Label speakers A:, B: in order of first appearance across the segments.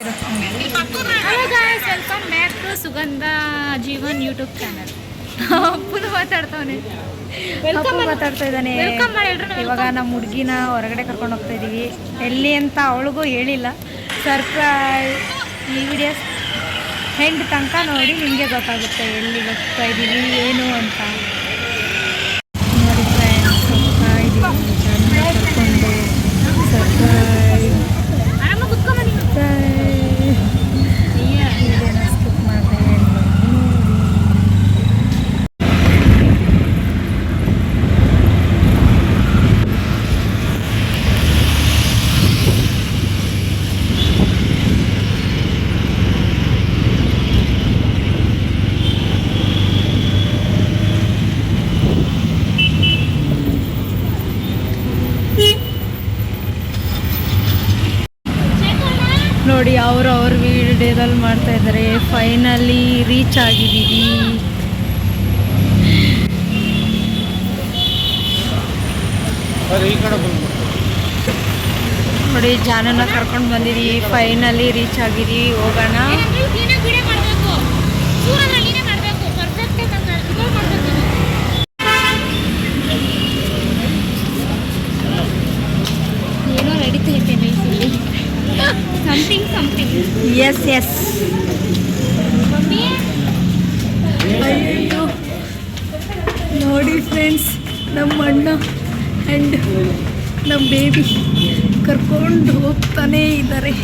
A: Hello guys, welcome back to Sugandha Jeevan YouTube channel. ಅಪ್ಪನು ಮಾತಾಡ್ತಾನೆ, ಮಾತಾಡ್ತಾ ಇದ್ದಾನೆ. ಇವಾಗ ನಮ್ಮ ಹುಡುಗಿನ ಹೊರಗಡೆ ಕರ್ಕೊಂಡು ಹೋಗ್ತಾ ಇದ್ದೀವಿ. ಎಲ್ಲಿ ಅಂತ ಅವಳಿಗೂ ಹೇಳಿಲ್ಲ, ಸರ್ಪ್ರೈಸ್. ಈ ವಿಡಿಯೋಸ್ ಹೆಂಡ್ ತನಕ ನೋಡಿ ನಿಮಗೆ ಗೊತ್ತಾಗುತ್ತೆ ಎಲ್ಲಿ ಹೋಗ್ತಾ ಇದ್ದೀವಿ ಏನು ಅಂತ. ನೋಡಿ ಫ್ರೆಂಡ್ಸ್, ಹೋಗ್ತಾ ಇದ್ದೀವಿ ಕರ್ಕೊಂಡು. ಸರ್ಪ್ರೈಸ್ ಸ್ಕಿಪ್ ಮಾಡ್ತೇವೆ. ನೋಡಿ ಅವ್ರ ವಿಡಿಯೋದಲ್ಲಿ ಮಾಡ್ತಾ ಇದ್ದಾರೆ. ಫೈನಲಿ ರೀಚ್ ಆಗಿದ್ದೀವಿ. ನೋಡಿ ಜಾನನ್ನ ಕರ್ಕೊಂಡು ಬಂದಿದ್ದೀವಿ. ಫೈನಲಿ ರೀಚ್ ಆಗಿದ್ದೀವಿ. ಹೋಗೋಣ. ಏನೋ ನಡೀತೈತೆ ಮೈಸೂರಲ್ಲಿ. ಸಮಥಿಂಗ್ ಎಸ್ ಅಯ್ಯೋ ನೋಡಿ ಫ್ರೆಂಡ್ಸ್, ನಮ್ಮ ಅಣ್ಣ ಆ್ಯಂಡ್ ನಮ್ಮ ಬೇಬಿ ಕರ್ಕೊಂಡು ಹೋಗ್ತಾನೇ ಇದ್ದಾರೆ.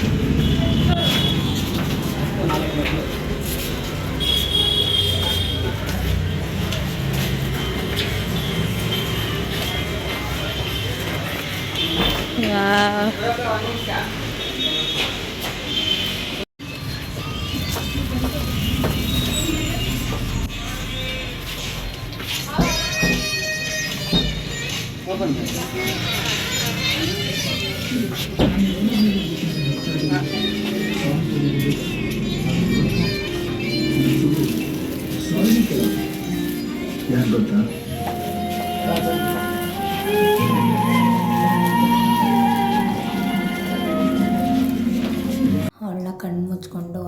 A: ಅವಳನ್ನ ಕಣ್ಣು ಮುಚ್ಕೊಂಡು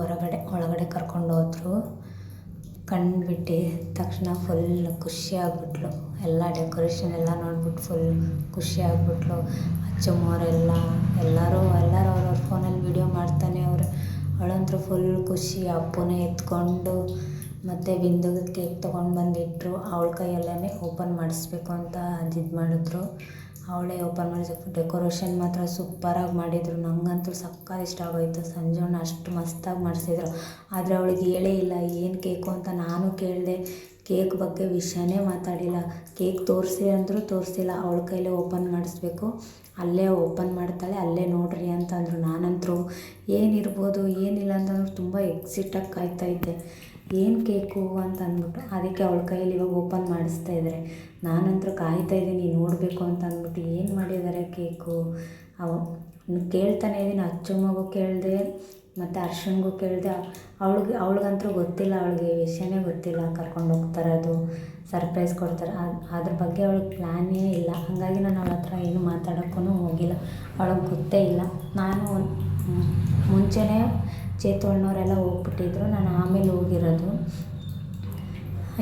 A: ಒಳಗಡೆ ಕರ್ಕೊಂಡು ಹೋದ್ರು. ಕಣ್ಣು ಬಿಟ್ಟು ತಕ್ಷಣ ಫುಲ್ ಖುಷಿ ಆಗ್ಬಿಟ್ಲು. ಎಲ್ಲ ಡೆಕೋರೇಷನ್ ಎಲ್ಲ ನೋಡ್ಬಿಟ್ಟು ಫುಲ್ ಖುಷಿ ಆಗ್ಬಿಟ್ಲು. ಅಚ್ಚಮ್ಮವರೆಲ್ಲ ಎಲ್ಲರೂ ಅವ್ರವ್ರ ಫೋನಲ್ಲಿ ವೀಡಿಯೋ ಮಾಡ್ತಾನೆ ಅವ್ರು. ಅವಳಂತೂ ಫುಲ್ ಖುಷಿ. ಅಪ್ಪನೇ ಎತ್ಕೊಂಡು ಮತ್ತು ಬಿಂದುಗೆ ಕೇಕ್ ತೊಗೊಂಡು ಬಂದಿಟ್ಟರು. ಅವಳ ಕೈಯಲ್ಲೇ ಓಪನ್ ಮಾಡಿಸ್ಬೇಕು ಅಂತ ಇದು ಮಾಡಿದ್ರು. ಅವಳೇ ಓಪನ್ ಮಾಡಿಸ್ಬೇಕು. ಡೆಕೋರೇಷನ್ ಮಾತ್ರ ಸೂಪರಾಗಿ ಮಾಡಿದರು. ನನಗಂತೂ ಸಕ್ಕತ್ ಇಷ್ಟ ಆಗೋಯಿತು. ಸಂಜೆವನ್ನ ಅಷ್ಟು ಮಸ್ತಾಗಿ ಮಾಡಿಸಿದ್ರು. ಆದರೆ ಅವಳಿಗೆ ಹೇಳೇ ಇಲ್ಲ ಏನು ಕೇಕು ಅಂತ. ನಾನು ಕೇಳಿದೆ, ಕೇಕ್ ಬಗ್ಗೆ ವಿಷಯನೇ ಮಾತಾಡಿಲ್ಲ. ಕೇಕ್ ತೋರಿಸಿ ಅಂದರೂ ತೋರಿಸಿಲ್ಲ. ಅವಳ ಕೈಲೇ ಓಪನ್ ಮಾಡಿಸ್ಬೇಕು, ಅಲ್ಲೇ ಓಪನ್ ಮಾಡ್ತಾಳೆ, ಅಲ್ಲೇ ನೋಡ್ರಿ ಅಂತಂದರು. ನಾನಂತರೂ ಏನಿರ್ಬೋದು ಏನಿಲ್ಲ ಅಂತಂದ್ರೆ ತುಂಬ ಎಕ್ಸಿಟಾಗಿ ಕಾಯ್ತಾಯಿದ್ದೆ, ಏನು ಕೇಕು ಅಂತ ಅಂದ್ಬಿಟ್ಟು. ಅದಕ್ಕೆ ಅವಳ ಕೈಯಲ್ಲಿ ಇವಾಗ ಓಪನ್ ಮಾಡಿಸ್ತಾ ಇದ್ದಾರೆ. ನಾನಂತರೂ ಕಾಯ್ತಾಯಿದ್ದೀನಿ ನೋಡಬೇಕು ಅಂತ ಅಂದ್ಬಿಟ್ಟು. ಏನು ಮಾಡಿದ್ದಾರೆ ಕೇಕು ಕೇಳ್ತಾನೆ ಇದ್ದೀನಿ. ಅಚ್ಚಮ್ಮಗೂ ಕೇಳಿದೆ ಮತ್ತು ಅರ್ಶನ್ಗೂ ಕೇಳಿದೆ. ಅವಳಿಗಂತೂ ಗೊತ್ತಿಲ್ಲ, ಅವಳಿಗೆ ವಿಷಯನೇ ಗೊತ್ತಿಲ್ಲ. ಕರ್ಕೊಂಡು ಹೋಗ್ತಾರೆ, ಅದು ಸರ್ಪ್ರೈಸ್ ಕೊಡ್ತಾರೆ, ಅದ್ರ ಬಗ್ಗೆ ಅವಳಿಗೆ ಪ್ಲ್ಯಾನೇ ಇಲ್ಲ. ಹಾಗಾಗಿ ನಾನು ಅವಳ ಹತ್ರ ಏನು ಮಾತಾಡೋಕ್ಕೂ ಹೋಗಿಲ್ಲ. ಅವಳಿಗೆ ಗೊತ್ತೇ ಇಲ್ಲ. ನಾನು ಮುಂಚೆನೇ ಚೇತುವಣ್ಣವರೆಲ್ಲ ಹೋಗ್ಬಿಟ್ಟಿದ್ರು, ನಾನು ಆಮೇಲೆ ಹೋಗಿರೋದು.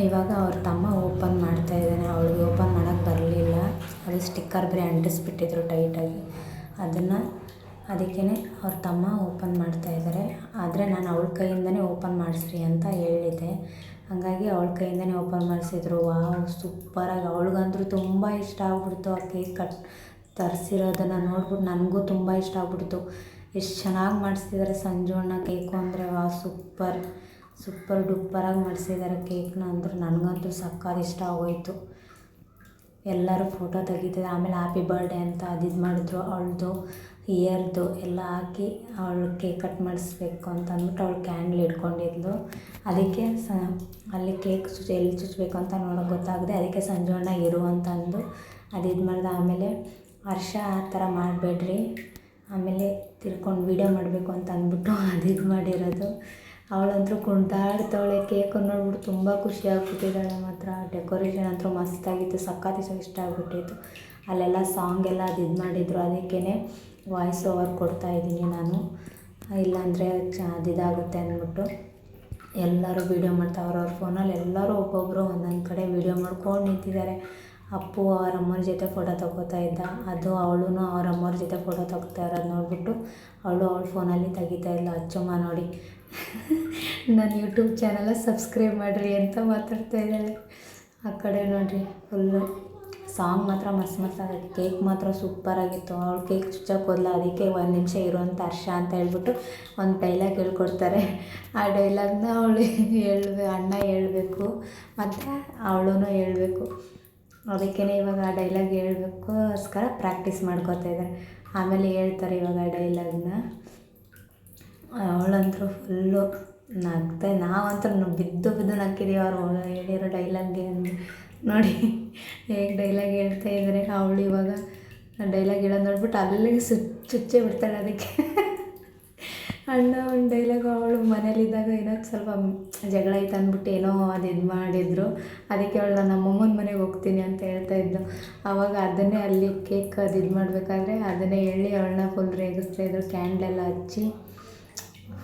A: ಇವಾಗ ಅವ್ರ ತಮ್ಮ ಓಪನ್ ಮಾಡ್ತಾಯಿದ್ದಾನೆ. ಅವಳಿಗೆ ಓಪನ್ ಮಾಡೋಕ್ಕೆ ಬರಲಿಲ್ಲ. ಅದು ಸ್ಟಿಕ್ಕರ್ ಬೇರೆ ಅಂಟಿಸ್ಬಿಟ್ಟಿದ್ರು ಟೈಟಾಗಿ. ಅದಕ್ಕೇ ಅವ್ರ ತಮ್ಮ ಓಪನ್ ಮಾಡ್ತಾಯಿದ್ದಾರೆ. ಆದರೆ ನಾನು ಅವಳ ಕೈಯಿಂದನೇ ಓಪನ್ ಮಾಡಿಸ್ರಿ ಅಂತ ಹೇಳಿದ್ದೆ. ಹಾಗಾಗಿ ಅವಳ ಕೈಯಿಂದನೇ ಓಪನ್ ಮಾಡಿಸಿದ್ರು. ವಾವ್, ಸೂಪರಾಗಿ. ಅವಳಿಗಂದ್ರೂ ತುಂಬ ಇಷ್ಟ ಆಗ್ಬಿಡ್ತು ಆ ಕೇಕ್ ತರಿಸಿರೋದನ್ನು ನೋಡ್ಬಿಟ್ಟು. ನನಗೂ ತುಂಬ ಇಷ್ಟ ಆಗ್ಬಿಡ್ತು. ಎಷ್ಟು ಚೆನ್ನಾಗಿ ಮಾಡಿಸ್ತಿದ್ದಾರೆ ಸಂಜುವಣ್ಣ ಕೇಕು ಅಂದರೆ. ವಾವ್, ಸೂಪರ್ ಡೂಪರಾಗಿ ಮಾಡಿಸಿದ್ದಾರೆ ಕೇಕ್ನ. ಅಂದ್ರೆ ನನಗಂತೂ ಸಕ್ಕತ್ ಇಷ್ಟ ಆಗೋಯಿತು. ಎಲ್ಲರೂ ಫೋಟೋ ತೆಗಿತಿದ್ರು. ಆಮೇಲೆ ಹ್ಯಾಪಿ ಬರ್ಡೇ ಅಂತ ಇದು ಮಾಡಿದ್ರು. ಅವಳದು ಇಯರ್ದು ಎಲ್ಲ ಹಾಕಿ ಅವಳು ಕೇಕ್ ಕಟ್ ಮಾಡಿಸ್ಬೇಕು ಅಂತ ಅಂದ್ಬಿಟ್ಟು ಅವಳು ಕ್ಯಾಂಡ್ಲ್ ಇಟ್ಕೊಂಡಿದ್ಲು. ಅದಕ್ಕೆ ಅಲ್ಲಿ ಕೇಕ್ ಎಲ್ಲಿ ಚುಚ್ಚಬೇಕು ಅಂತ ನೋಡೋಕೆ ಗೊತ್ತಾಗದೆ, ಅದಕ್ಕೆ ಸಂಜುವಣ್ಣ ಇರು ಅಂತ ಅಂದು ಇದು ಮಾಡಿದೆ. ಆಮೇಲೆ ಹರ್ಷ ಆ ಥರ ಮಾಡಬೇಡ್ರಿ, ಆಮೇಲೆ ತಿರ್ಕೊಂಡು ವೀಡಿಯೋ ಮಾಡಬೇಕು ಅಂತ ಅಂದ್ಬಿಟ್ಟು ಇದು ಮಾಡಿರೋದು. ಅವಳಂತೂ ಕುಣಿದಾಡ್ತಾವಳೆ. ಕೇಕು ನೋಡ್ಬಿಟ್ಟು ತುಂಬ ಖುಷಿ ಆಗ್ಬಿಟ್ಟಿದ್ದಾಳೆ. ಮಾತ್ರ ಡೆಕೋರೇಷನ್ ಅಂತೂ ಮಸ್ತಾಗಿತ್ತು, ಸಕ್ಕತ್ ಇಷ್ಟ ಆಗ್ಬಿಟ್ಟಿತ್ತು. ಅಲ್ಲೆಲ್ಲ ಸಾಂಗ್ ಎಲ್ಲ ಇದು ಮಾಡಿದರು. ಅದಕ್ಕೇ ವಾಯ್ಸ್ ಓವರ್ ಕೊಡ್ತಾಯಿದ್ದೀನಿ ನಾನು. ಇಲ್ಲಾಂದರೆ ಅದಿದಾಗುತ್ತೆ ಅಂದ್ಬಿಟ್ಟು ಎಲ್ಲರೂ ವೀಡಿಯೋ ಮಾಡ್ತಾ ಅವ್ರವ್ರ ಫೋನಲ್ಲಿ ಎಲ್ಲರೂ ಒಬ್ಬೊಬ್ಬರು ಒಂದೊಂದು ಕಡೆ ವೀಡಿಯೋ ಮಾಡ್ಕೊಂಡು ನಿಂತಿದ್ದಾರೆ. ಅಪ್ಪು ಅವ್ರ ಅಮ್ಮನ ಜೊತೆ ಫೋಟೋ ತಗೋತಾ ಇದ್ದ, ಅದು ಅವಳು ಅವ್ರ ಅಮ್ಮವ್ರ ಜೊತೆ ಫೋಟೋ ತಗೋತಾ ಇರೋದು ನೋಡಿಬಿಟ್ಟು ಅವಳು ಅವಳ ಫೋನಲ್ಲಿ ತೆಗಿತಾ ಇಲ್ಲ. ಅಚ್ಚಮ್ಮ ನೋಡಿ ನನ್ನ ಯೂಟ್ಯೂಬ್ ಚಾನಲ ಸಬ್ಸ್ಕ್ರೈಬ್ ಮಾಡಿರಿ ಅಂತ ಮಾತಾಡ್ತಾ ಇದ್ದಾಳೆ. ಆ ಕಡೆ ನೋಡಿರಿ ಫುಲ್ಲು ಸಾಂಗ್ ಮಾತ್ರ ಮಸ್ತಾಗಿತ್ತು. ಕೇಕ್ ಮಾತ್ರ ಸೂಪರಾಗಿತ್ತು. ಅವಳು ಕೇಕ್ ಚುಚ್ಚಕ್ಕೆ ಹೋದ್ಲ, ಅದಕ್ಕೆ 1 ನಿಮಿಷ ಇರುವಂಥ ಹರ್ಷ ಅಂತ ಹೇಳ್ಬಿಟ್ಟು ಒಂದು ಡೈಲಾಗ್ ಹೇಳ್ಕೊಡ್ತಾರೆ. ಆ ಡೈಲಾಗ್ನ ಅವಳು ಅಣ್ಣ ಹೇಳ್ಬೇಕು ಮತ್ತು ಅವಳು ಹೇಳ್ಬೇಕು. ಅದಕ್ಕೇ ಇವಾಗ ಆ ಡೈಲಾಗ್ ಹೇಳ್ಬೇಕೋಸ್ಕರ ಪ್ರಾಕ್ಟೀಸ್ ಮಾಡ್ಕೋತಾ ಇದ್ದಾರೆ. ಆಮೇಲೆ ಹೇಳ್ತಾರೆ ಇವಾಗ ಆ ಡೈಲಾಗ್ನ. ಅವಳಂತೂ ಫುಲ್ಲು ನಗ್ತಾ, ನಾವಂತೂ ಬಿದ್ದು ನಕ್ಕಿದ್ದೀವಿ ಅವ್ರು ಹೇಳಿರೋ ಡೈಲಾಗ್ಗೆ ನೋಡಿ ಹೇಗೆ ಡೈಲಾಗ್ ಹೇಳ್ತಾ ಇದ್ದಾರೆ. ಅವಳು ಇವಾಗ ಡೈಲಾಗ್ ಹೇಳೋದು ನೋಡ್ಬಿಟ್ಟು ಅಲ್ಲಿಗೆ ಚುಚ್ಚೇ ಬಿಡ್ತಾಳೆ. ಅದಕ್ಕೆ ಅಣ್ಣ ಒಂದು ಡೈಲಾಗು ಅವಳು ಮನೇಲಿದ್ದಾಗ ಏನೋ ಸ್ವಲ್ಪ ಜಗಳ ಐತೆ ಅಂದ್ಬಿಟ್ಟು ಏನೋ ಅದು ಇದು ಮಾಡಿದ್ರು. ಅದಕ್ಕೆ ಅವಳು ನಾನು ನಮ್ಮಮ್ಮನ ಮನೆಗೆ ಹೋಗ್ತೀನಿ ಅಂತ ಹೇಳ್ತಾ ಇದ್ಲು. ಆವಾಗ ಅದನ್ನೇ ಅಲ್ಲಿ ಕೇಕ್ ಅದು ಇದು ಮಾಡಬೇಕಾದ್ರೆ ಅದನ್ನೇ ಹೇಳಿ ಅವಳನ್ನ ಫುಲ್ ರೇಗಿಸ್ತಾಯಿದ್ರು. ಕ್ಯಾಂಡ್ಲೆಲ್ಲ ಹಚ್ಚಿ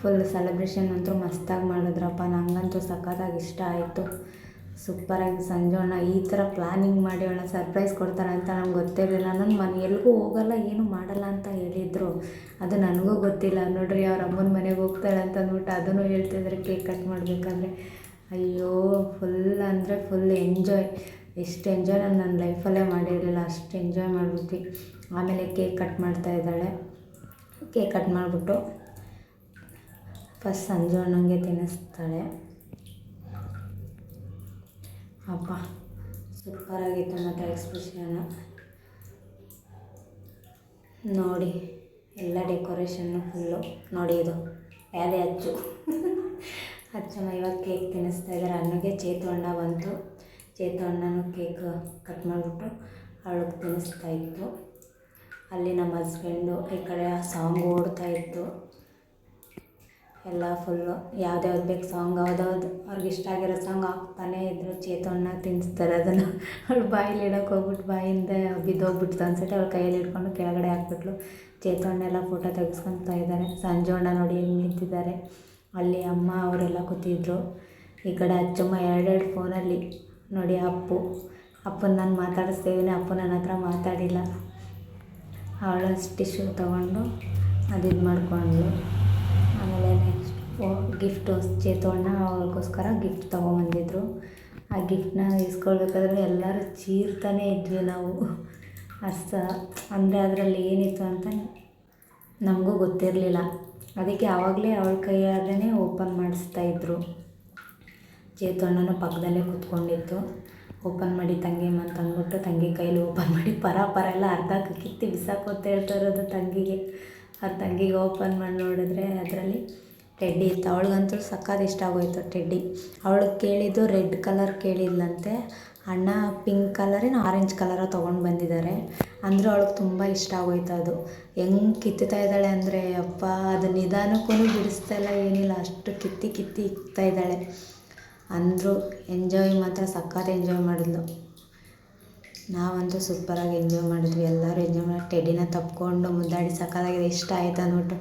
A: ಫುಲ್ ಸೆಲೆಬ್ರೇಷನ್ ಅಂತೂ ಮಸ್ತಾಗಿ ಮಾಡಿದ್ರಪ್ಪ. ನನಗಂತೂ ಸಖತ್ತಾಗಿ ಇಷ್ಟ ಆಯಿತು. ಸೂಪರಾಗಿ ಸಂಜೋಣ ಈ ಥರ ಪ್ಲ್ಯಾನಿಂಗ್ ಮಾಡಿ ಅವಳನ್ನ ಸರ್ಪ್ರೈಸ್ ಕೊಡ್ತಾರೆ ಅಂತ ನಮ್ಗೆ ಗೊತ್ತಿರಲಿಲ್ಲ. ನಾನು ಎಲ್ಲಿಗೂ ಹೋಗಲ್ಲ ಏನು ಮಾಡಲ್ಲ ಅಂತ ಹೇಳಿದರು. ಅದು ನನಗೂ ಗೊತ್ತಿಲ್ಲ. ನೋಡಿರಿ ಅವ್ರ ಅಮ್ಮನ ಮನೆಗೆ ಹೋಗ್ತಾಳೆ ಅಂತ ಅಂದ್ಬಿಟ್ಟು ಅದನ್ನು ಹೇಳ್ತಿದ್ದಾರೆ ಕೇಕ್ ಕಟ್ ಮಾಡಬೇಕಾದ್ರೆ. ಅಯ್ಯೋ ಫುಲ್ ಅಂದರೆ ಫುಲ್ ಎಂಜಾಯ್. ಎಷ್ಟು ಎಂಜಾಯ್ ನಾನು ನನ್ನ ಲೈಫಲ್ಲೇ ಮಾಡಿರಲಿಲ್ಲ, ಅಷ್ಟು ಎಂಜಾಯ್ ಮಾಡಿಬಿಟ್ವಿ. ಆಮೇಲೆ ಕೇಕ್ ಕಟ್ ಮಾಡ್ತಾ ಇದ್ದಾಳೆ. ಕೇಕ್ ಕಟ್ ಮಾಡಿಬಿಟ್ಟು ಫಸ್ಟ್ ಸಂಜು ಅಣ್ಣಂಗೆ ತಿನ್ನಿಸ್ತಾಳೆ. ಅಪ್ಪ ಸೂಪರಾಗಿತ್ತು ಮತ್ತು ಎಕ್ಸ್ಪ್ರೆಷನ್ ನೋಡಿ. ಎಲ್ಲ ಡೆಕೋರೇಷನ್ನು ಫುಲ್ಲು ನೋಡಿ. ಇದು ಯಾವ್ದೇ ಅಚ್ಚು ಅಚ್ಚಮ್ಮ ಇವಾಗ ಕೇಕ್ ತಿನ್ನಿಸ್ತಾ ಇದ್ದಾರೆ. ಅನ್ನಗೆ ಚೇತು ಅಣ್ಣ ಬಂತು. ಚೇತು ಅಣ್ಣನೂ ಕೇಕ್ ಕಟ್ ಮಾಡಿಬಿಟ್ಟು ಅವಳಿಗೆ ತಿನ್ನಿಸ್ತಾ ಇತ್ತು. ಅಲ್ಲಿ ನಮ್ಮ ಹಸ್ಬೆಂಡು ಈ ಕಡೆ ಸಾಂಗ್ ಓಡ್ತಾಯಿತ್ತು. ಎಲ್ಲ ಫುಲ್ಲು ಯಾವ್ದ್ಯಾವ್ದು ಬೇಕು ಸಾಂಗ್ ಯಾವ್ದಾವ್ದು ಅವ್ರಿಗೆ ಇಷ್ಟ ಆಗಿರೋ ಸಾಂಗ್ ಹಾಕ್ತಾನೇ ಇದ್ದರು. ಚೇತಣ್ಣ ತಿನ್ನಿಸ್ತಾರೆ ಅದನ್ನು. ಅವಳು ಬಾಯಲ್ಲಿ ಇಡೋಕೆ ಹೋಗ್ಬಿಟ್ಟು ಬಾಯಿಂದ ಬಿದ್ದೋಗ್ಬಿಡ್ತು ಅನ್ಸುತ್ತೆ. ಅವಳು ಕೈಯಲ್ಲಿ ಹಿಡ್ಕೊಂಡು ಕೆಳಗಡೆ ಹಾಕ್ಬಿಟ್ಲು. ಚೇತಣ್ಣೆಲ್ಲ ಫೋಟೋ ತೆಗೆಸ್ಕೊತಾ ಇದ್ದಾರೆ. ಸಂಜು ಅಣ್ಣ ನೋಡಿ ಹೆಂಗೆ ನಿಂತಿದ್ದಾರೆ. ಅಲ್ಲಿ ಅಮ್ಮ ಅವರೆಲ್ಲ ಕೂತಿದ್ರು. ಈ ಕಡೆ ಅಚ್ಚಮ್ಮ 2 ಫೋನಲ್ಲಿ ನೋಡಿ. ಅಪ್ಪನ ನಾನು ಮಾತಾಡಿಸ್ತಿದ್ದೀನಿ, ಅಪ್ಪ ನನ್ನ ಹತ್ರ ಮಾತಾಡಿಲ್ಲ. ಅವಳು ಟಿಶ್ಯೂ ತೊಗೊಂಡು ಅದು ಮಾಡಿಕೊಂಡ್ಳು. ಆಮೇಲೆ ನೆಕ್ಸ್ಟ್ ಗಿಫ್ಟು ಚೇತು ಅಣ್ಣ ಅವ್ರಿಗೋಸ್ಕರ ಗಿಫ್ಟ್ ತೊಗೊಂಬಂದಿದ್ರು. ಆ ಗಿಫ್ಟನ್ನ ಇಸ್ಕೊಳ್ಬೇಕಾದ್ರೆ ಎಲ್ಲರೂ ಚೀರ್ತಾನೇ ಇದ್ವಿ ನಾವು. ಅಂದರೆ ಅದರಲ್ಲಿ ಏನಿತ್ತು ಅಂತ ನಮಗೂ ಗೊತ್ತಿರಲಿಲ್ಲ. ಅದಕ್ಕೆ ಆವಾಗಲೇ ಅವಳ ಕೈಯಾಗೇ ಓಪನ್ ಮಾಡಿಸ್ತಾಯಿದ್ರು. ಚೇತು ಅಣ್ಣನೂ ಪಕ್ಕದಲ್ಲೇ ಕೂತ್ಕೊಂಡಿತ್ತು. ಓಪನ್ ಮಾಡಿ ತಂಗಿಮ್ಮ ಅಂತ ಅಂದ್ಬಿಟ್ಟು ತಂಗಿ ಕೈಲಿ ಓಪನ್ ಮಾಡಿ ಪರ ಎಲ್ಲ ಅರ್ಧ ಕಿತ್ತಿ ಬಿಸಾಕೋತ ಹೇಳ್ತಾ ಇರೋದು ತಂಗಿಗೆ. ಅವ್ರ ತಂಗಿಗೆ ಓಪನ್ ಮಾಡಿ ನೋಡಿದ್ರೆ ಅದರಲ್ಲಿ ಟೆಡ್ಡಿ ಇತ್ತು. ಅವಳಿಗಂತೂ ಸಖತ್ ಇಷ್ಟ ಆಗೋಯ್ತು ಟೆಡ್ಡಿ. ಅವಳಿಗೆ ಕೇಳಿದ್ದು ರೆಡ್ ಕಲರ್ ಕೇಳಿದ್ಲಂತೆ. ಅಣ್ಣ ಪಿಂಕ್ ಕಲರೇನು ಆರೆಂಜ್ ಕಲರ ತೊಗೊಂಡು ಬಂದಿದ್ದಾರೆ. ಅಂದರೂ ಅವಳಿಗೆ ತುಂಬ ಇಷ್ಟ ಆಗೋಯ್ತು ಅದು. ಹೆಂಗೆ ಕಿತ್ತಾ ಇದ್ದಾಳೆ ಅಂದರೆ ಅಪ್ಪ ಅದು ನಿಧಾನಕ್ಕೂ ಬಿಡಿಸ್ತಾ ಇಲ್ಲ ಏನಿಲ್ಲ, ಅಷ್ಟು ಕಿತ್ತಿ ಇಕ್ತಾ ಇದ್ದಾಳೆ. ಅಂದರೂ ಎಂಜಾಯ್ ಮಾತ್ರ ಸಖತ್ ಎಂಜಾಯ್ ಮಾಡಿದ್ಲು. ನಾವಂತೂ ಸೂಪರಾಗಿ ಎಂಜಾಯ್ ಮಾಡಿದ್ವಿ. ಎಲ್ಲರೂ ಎಂಜಾಯ್ ಮಾಡಿ ಟೆಡ್ಡಿನ ತಪ್ಕೊಂಡು ಮುದ್ದಾಡಿ ಸಖತ್ತಾಗಿದೆ ಇಷ್ಟ ಆಯ್ತು ಅಂದ್ಬಿಟ್ಟು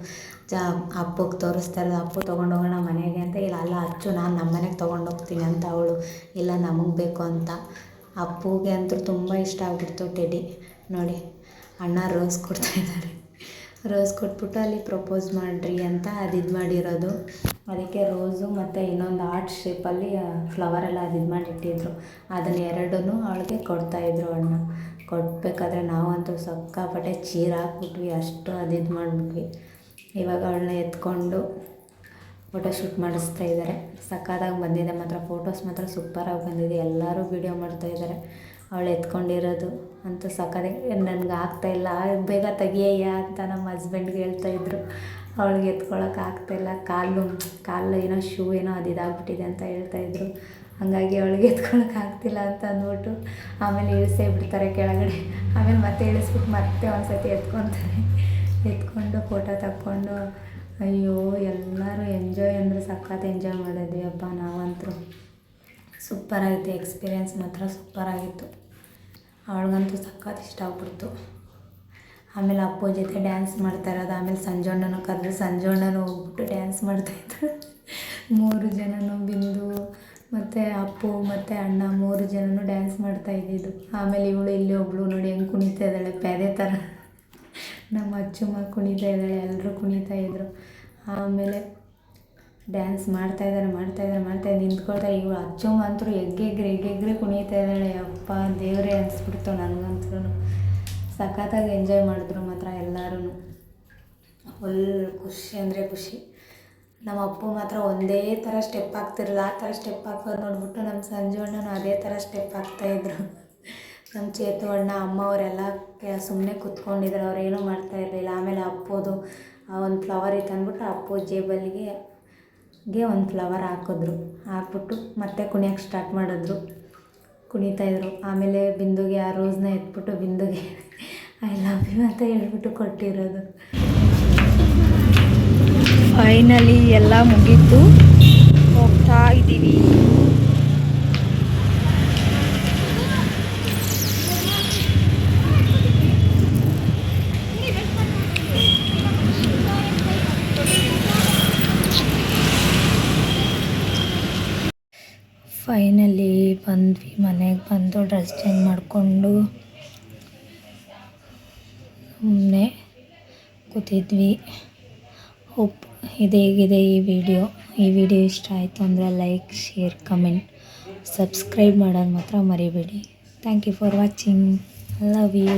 A: ಅಪ್ಪಗೆ ತೋರಿಸ್ತಾ ಇರೋದು. ಅಪ್ಪು ತೊಗೊಂಡೋಗೋಣ ಮನೆಗೆ ಅಂತ. ಇಲ್ಲ ಅಲ್ಲ ಅಚ್ಚು ನಾನು ನಮ್ಮ ಮನೆಗೆ ತೊಗೊಂಡೋಗ್ತೀನಿ ಅಂತ ಅವಳು. ಇಲ್ಲ ನಮಗೆ ಬೇಕು ಅಂತ. ಅಪ್ಪುಗೆ ಅಂತೂ ತುಂಬ ಇಷ್ಟ ಆಗ್ಬಿಡ್ತು ಟೆಡ್ಡಿ. ನೋಡಿ ಅಣ್ಣ ರೋಸ್ ಕೊಡ್ತಾಯಿದ್ದಾರೆ. ರೋಸ್ ಕೊಟ್ಬಿಟ್ಟು ಅಲ್ಲಿ ಪ್ರಪೋಸ್ ಮಾಡಿರಿ ಅಂತ ಅದು ಇದು ಮಾಡಿರೋದು. ಅದಕ್ಕೆ ರೋಸು ಮತ್ತು ಇನ್ನೊಂದು ಆರ್ಟ್ ಶೇಪಲ್ಲಿ ಫ್ಲವರೆಲ್ಲ ಅದು ಇದು ಮಾಡಿಟ್ಟಿದ್ರು. ಅದನ್ನು 2 ಅವಳಿಗೆ ಕೊಡ್ತಾಯಿದ್ರು ಅಣ್ಣ. ಕೊಡಬೇಕಾದ್ರೆ ನಾವಂತೂ ಸಿಕ್ಕಾಪಟ್ಟೆ ಚೀರ್ ಹಾಕ್ಬಿಟ್ವಿ. ಅಷ್ಟು ಅದು ಇದು ಮಾಡಿಬಿಟ್ವಿ. ಇವಾಗ ಅವಳನ್ನ ಎತ್ಕೊಂಡು ಫೋಟೋಶೂಟ್ ಮಾಡಿಸ್ತಾ ಇದ್ದಾರೆ. ಸಖತ್ತಾಗಿ ಬಂದಿದೆ ಮಾತ್ರ. ಫೋಟೋಸ್ ಮಾತ್ರ ಸೂಪರಾಗಿ ಬಂದಿದೆ. ಎಲ್ಲರೂ ವೀಡಿಯೋ ಮಾಡ್ತಾಯಿದ್ದಾರೆ. ಅವಳು ಎತ್ಕೊಂಡಿರೋದು ಅಂತೂ ಸಖತ್ತಾಗಿ. ನನಗೆ ಆಗ್ತಾಯಿಲ್ಲ, ಬೇಗ ತೆಗಿಯಯ್ಯ ಅಂತ ನಮ್ಮ ಹಸ್ಬೆಂಡ್ಗೆ ಹೇಳ್ತಾಯಿದ್ರು. ಅವಳಿಗೆ ಎತ್ಕೊಳ್ಳೋಕೆ ಆಗ್ತಾಯಿಲ್ಲ. ಕಾಲು ಏನೋ ಶೂ ಏನೋ ಅದು ಇದಾಗ್ಬಿಟ್ಟಿದೆ ಅಂತ ಹೇಳ್ತಾಯಿದ್ರು. ಹಾಗಾಗಿ ಅವಳಿಗೆ ಎತ್ಕೊಳ್ಳೋಕೆ ಆಗ್ತಿಲ್ಲ ಅಂತ ಅಂದ್ಬಿಟ್ಟು ಆಮೇಲೆ ಇಳಿಸೇ ಬಿಡ್ತಾರೆ ಕೆಳಗಡೆ. ಆಮೇಲೆ ಮತ್ತೆ ಇಳಿಸ್ಬಿಟ್ಟು ಮತ್ತೆ ಒಂದು ಸತಿ ಎತ್ಕೊಂಡು ಫೋಟೋ ತಕ್ಕೊಂಡು ಅಯ್ಯೋ ಎಲ್ಲರೂ ಎಂಜಾಯ್ ಅಂದರೆ ಸಖತ್ ಎಂಜಾಯ್ ಮಾಡಿದ್ವಿ ಅಪ್ಪ. ನಾವಂತೂ ಸೂಪರಾಗಿತ್ತು. ಎಕ್ಸ್ಪೀರಿಯೆನ್ಸ್ ಮಾತ್ರ ಸೂಪರಾಗಿತ್ತು. ಅವಳಿಗಂತೂ ಸಖತ್ ಇಷ್ಟ ಆಗ್ಬಿಡ್ತು. ಆಮೇಲೆ ಅಪ್ಪು ಜೊತೆ ಡ್ಯಾನ್ಸ್ ಮಾಡ್ತಾ ಇರೋದು. ಆಮೇಲೆ ಸಂಜಣ್ಣನ ಕರೆದ್ರೆ ಸಂಜಣ್ಣನೂ ಹೋಗ್ಬಿಟ್ಟು ಡ್ಯಾನ್ಸ್ ಮಾಡ್ತಾಯಿದ್ರು. 3 ಜನನೂ ಬಿಂದು ಮತ್ತು ಅಪ್ಪು ಮತ್ತು ಅಣ್ಣ 3 ಜನನೂ ಡ್ಯಾನ್ಸ್ ಮಾಡ್ತಾ ಇದ್ದಿದ್ದು. ಆಮೇಲೆ ಇವಳು ಇಲ್ಲಿ ಒಬ್ಬಳು ನೋಡಿ ಹೆಂಗೆ ಕುಣಿತಾ ಇದ್ದಾಳೆ ಪ್ಯಾದೆ ಥರ. ನಮ್ಮ ಅಚ್ಚುಮ್ಮ ಕುಣಿತಾ ಇದ್ದಾಳೆ, ಎಲ್ಲರೂ ಕುಣಿತಾ ಇದ್ದರು. ಆಮೇಲೆ ಡ್ಯಾನ್ಸ್ ಮಾಡ್ತಾಯಿದ್ದಾರೆ ನಿಂತ್ಕೊಳ್ತಾರೆ. ಇವಳು ಅಚ್ಚುಮ್ಮ ಅಂತೂ ಎಗ್ಗೆಗ್ರೆ ಕುಣಿತಾ ಇದ್ದಾಳೆ. ಅಪ್ಪ ದೇವರೇ ಅನಿಸ್ಬಿಡ್ತು ನನಗಂತೂ. ಸಖತ್ತಾಗಿ ಎಂಜಾಯ್ ಮಾಡಿದ್ರು ಮಾತ್ರ ಎಲ್ಲರೂ. ಫುಲ್ ಖುಷಿ ಅಂದರೆ ಖುಷಿ. ನಮ್ಮ ಅಪ್ಪು ಮಾತ್ರ ಒಂದೇ ಥರ ಸ್ಟೆಪ್ ಹಾಕ್ತಿರಲಿಲ್ಲ. ಆ ಥರ ಸ್ಟೆಪ್ ಹಾಕೋದು ನೋಡ್ಬಿಟ್ಟು ನಮ್ಮ ಸಂಜು ಅಣ್ಣನೂ ಅದೇ ಥರ ಸ್ಟೆಪ್ ಹಾಕ್ತಾಯಿದ್ರು. ನಮ್ಮ ಚೇತು ಅಣ್ಣ ಅಮ್ಮ ಅವರೆಲ್ಲ ಸುಮ್ಮನೆ ಕೂತ್ಕೊಂಡಿದ್ರು, ಅವರೇನೂ ಮಾಡ್ತಾಯಿರಲಿಲ್ಲ. ಆಮೇಲೆ ಅಪ್ಪೋದು ಒಂದು ಫ್ಲವರ್ ಇತ್ತು ಅಂದ್ಬಿಟ್ಟು ಅಪ್ಪು ಜೇಬಲ್ಲಿಗೆ ಒಂದು ಫ್ಲವರ್ ಹಾಕಿದ್ರು. ಹಾಕ್ಬಿಟ್ಟು ಮತ್ತೆ ಕುಣಿಯೋಕ್ಕೆ ಸ್ಟಾರ್ಟ್ ಮಾಡಿದ್ರು, ಕುಣಿತಾಯಿದ್ರು. ಆಮೇಲೆ ಬಿಂದುಗೆ ಆ ರೋಸ್ನ ಎತ್ಬಿಟ್ಟು ಬಿಂದುಗೆ ಐ ಲವ್ ಯು ಅಂತ ಹೇಳ್ಬಿಟ್ಟು ಕೊಟ್ಟಿರೋದು.
B: ಫೈನಲಿ ಎಲ್ಲ ಮುಗೀತು, ಹೋಗ್ತಾ ಇದ್ದೀವಿ. ಫೈನಲಿ ಬಂದ್ವಿ, ಮನೆಗೆ ಬಂದು ಡ್ರೆಸ್ ಚೇಂಜ್ ಮಾಡಿಕೊಂಡು ಸುಮ್ಮನೆ ಕೂತಿದ್ವಿ. ಹೋಪ್ ಇದೇಗಿದೆ ಈ ವಿಡಿಯೋ ಇಷ್ಟ ಆಯಿತು ಅಂದರೆ ಲೈಕ್, ಶೇರ್, ಕಮೆಂಟ್, ಸಬ್ಸ್ಕ್ರೈಬ್ ಮಾಡೋದು ಮಾತ್ರ ಮರಿಬೇಡಿ. Thank you for watching. Love you.